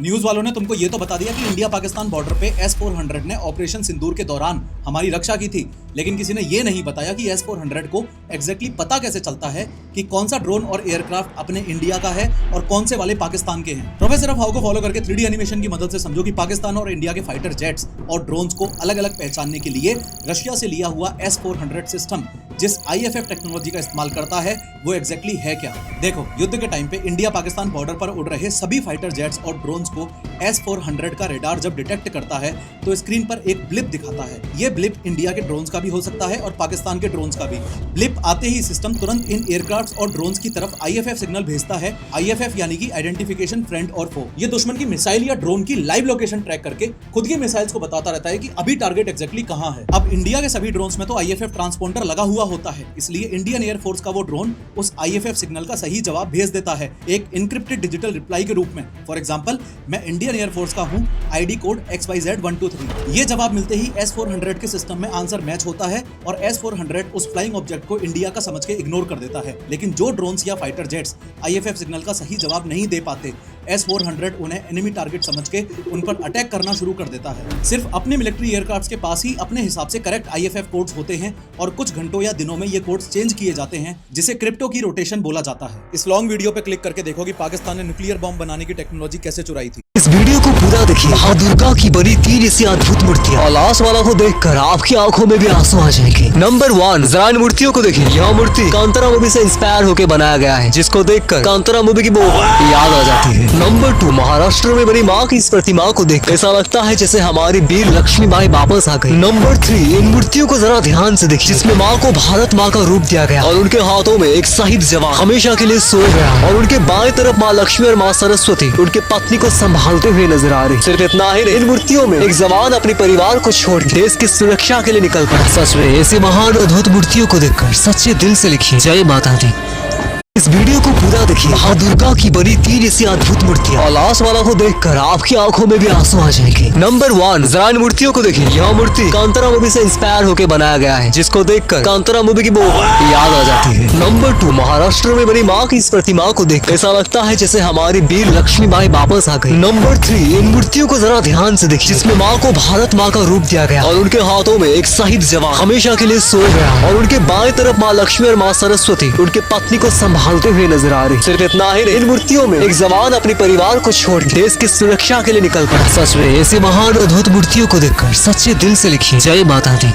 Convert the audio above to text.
News वालों ने तुमको ये तो बता दिया कि इंडिया पाकिस्तान बॉर्डर पे S-400 ने ऑपरेशन सिंदूर के दौरान हमारी रक्षा की थी, लेकिन किसी ने ये नहीं बताया कि S-400 को एग्जैक्टली पता कैसे चलता है कि कौन सा ड्रोन और एयरक्राफ्ट अपने इंडिया का है और कौन से वाले पाकिस्तान के हैं। प्रोफेसर ऑफ हाउ को फॉलो करके 3D एनिमेशन की मदद से समझो कि पाकिस्तान और इंडिया के फाइटर जेट्स और ड्रोन्स को अलग अलग पहचानने के लिए रशिया से लिया हुआ S-400 सिस्टम जिस IFF टेक्नोलॉजी का इस्तेमाल करता है वो एग्जैक्टली है क्या। देखो, युद्ध के टाइम पे इंडिया पाकिस्तान बॉर्डर पर उड़ रहे सभी फाइटर जेट्स और ड्रोन्स को S-400 का रेडार जब डिटेक्ट करता है तो स्क्रीन पर एक ब्लिप दिखाता है। ये ब्लिप इंडिया के ड्रोन्स का भी हो सकता है और पाकिस्तान के ड्रोन्स का भी। ब्लिप आते ही सिस्टम तुरंत इन एयरक्राफ्ट्स और ड्रोन्स की तरफ IFF सिग्नल भेजता है। IFF यानी कि आइडेंटिफिकेशन फ्रेंड और फो। ये दुश्मन की मिसाइल या ड्रोन की लाइव लोकेशन ट्रैक करके खुद की मिसाइल्स को बताता रहता है कि अभी टारगेट एग्जैक्टली कहां है। अब इंडिया के सभी ड्रोन्स में तो IFF ट्रांसपोंडर लगा हुआ होता है, इसलिए इंडियन एयरफोर्स का वो ड्रोन उस IFF सिग्नल का सही जवाब भेज देता है एक इनक्रिप्टेड डिजिटल रिप्लाई के रूप में। फॉर एग्जांपल, मैं इंडियन एयरफोर्स का हूं, ID कोड XYZ123। ये जवाब मिलते ही S-400 के सिस्टम में आंसर मैच होता है और S-400 उस फ्लाइंग ऑब्जेक्ट को इंडिया का समझ के इग्नोर कर देता है। लेकिन जो ड्रोन्स या फाइटर जेट्स IFF सिग्नल का सही जवाब नहीं दे पाते, S-400 उन्हें एनिमी टारगेट समझ के उन पर अटैक करना शुरू कर देता है। सिर्फ अपने मिलिट्री एयरक्राफ्ट्स के पास ही अपने हिसाब से करेक्ट IFF कोड्स होते हैं और कुछ घंटों या दिनों में ये कोड्स चेंज किए जाते हैं, जिसे क्रिप्टो की रोटेशन बोला जाता है। इस लॉन्ग वीडियो पे क्लिक करके देखो कि पाकिस्तान ने न्यूक्लियर बॉम्ब बनाने की टेक्नोलॉजी कैसे चुराई थी। इस वीडियो को पूरा देखिए। मां दुर्गा की बनी 3 ऐसी अद्भुत मूर्तियां और लास्ट वाला को देखकर आपकी आंखों में भी आंसू आ जाएंगे। नंबर 1, जरा इन मूर्तियों को देखिए। यह मूर्ति कांतारा मूवी से इंस्पायर होकर बनाया गया है, जिसको देखकर कांतारा मूवी की वो याद आ जाती है। नंबर 2, महाराष्ट्र में बनी माँ की इस प्रतिमा को देखकर ऐसा लगता है जैसे हमारी वीर लक्ष्मी बाई वापस आ गई। नंबर 3, इन मूर्तियों को जरा ध्यान से देखिए, जिसमें माँ को भारत माँ का रूप दिया गया और उनके हाथों में एक शहीद जवान हमेशा के लिए सोए गया और उनके बाएं तरफ माँ लक्ष्मी और माँ सरस्वती उनके पत्नी को संभालते हुए नजर आ रही। सिर्फ इतना ही नहीं, इन मूर्तियों में एक जवान अपने परिवार को छोड़ देश की सुरक्षा के लिए निकल पड़ा। सच में ऐसी महान अद्भुत मूर्तियों को देखकर सच्चे दिल से लिखिए जय माता दी। इस वीडियो को पूरा देखिए। मां दुर्गा की बनी 3 ऐसी अद्भुत मूर्तियां और लास्ट वाला को देखकर आपकी आंखों में भी आंसू आ जाएंगे। नंबर 1, जरा इन मूर्तियों को देखिए। यह मूर्ति कांतारा मूवी से इंस्पायर होकर बनाया गया है, जिसको देखकर कांतारा मूवी की वो याद आ जाती है। नंबर 2, महाराष्ट्र में बनी माँ की इस प्रतिमा को देखकर ऐसा लगता है जैसे हमारी वीर लक्ष्मी बाई वापस आ गई। नंबर 3, इन मूर्तियों को जरा ध्यान से देखिए, जिसमें माँ को भारत माँ का रूप दिया गया और उनके हाथों में एक शहीद जवान हमेशा के लिए सोए गया और उनके बाएं तरफ माँ लक्ष्मी और माँ सरस्वती उनके पत्नी को संभालते हुए नजर आ रही। सिर्फ इतना ही नहीं, इन मूर्तियों में एक जवान अपने परिवार को छोड़ देश की सुरक्षा के लिए निकल पड़ा। सच में ऐसी महान अद्भुत मूर्तियों को देखकर सच्चे दिल से लिखिए जय माता दी।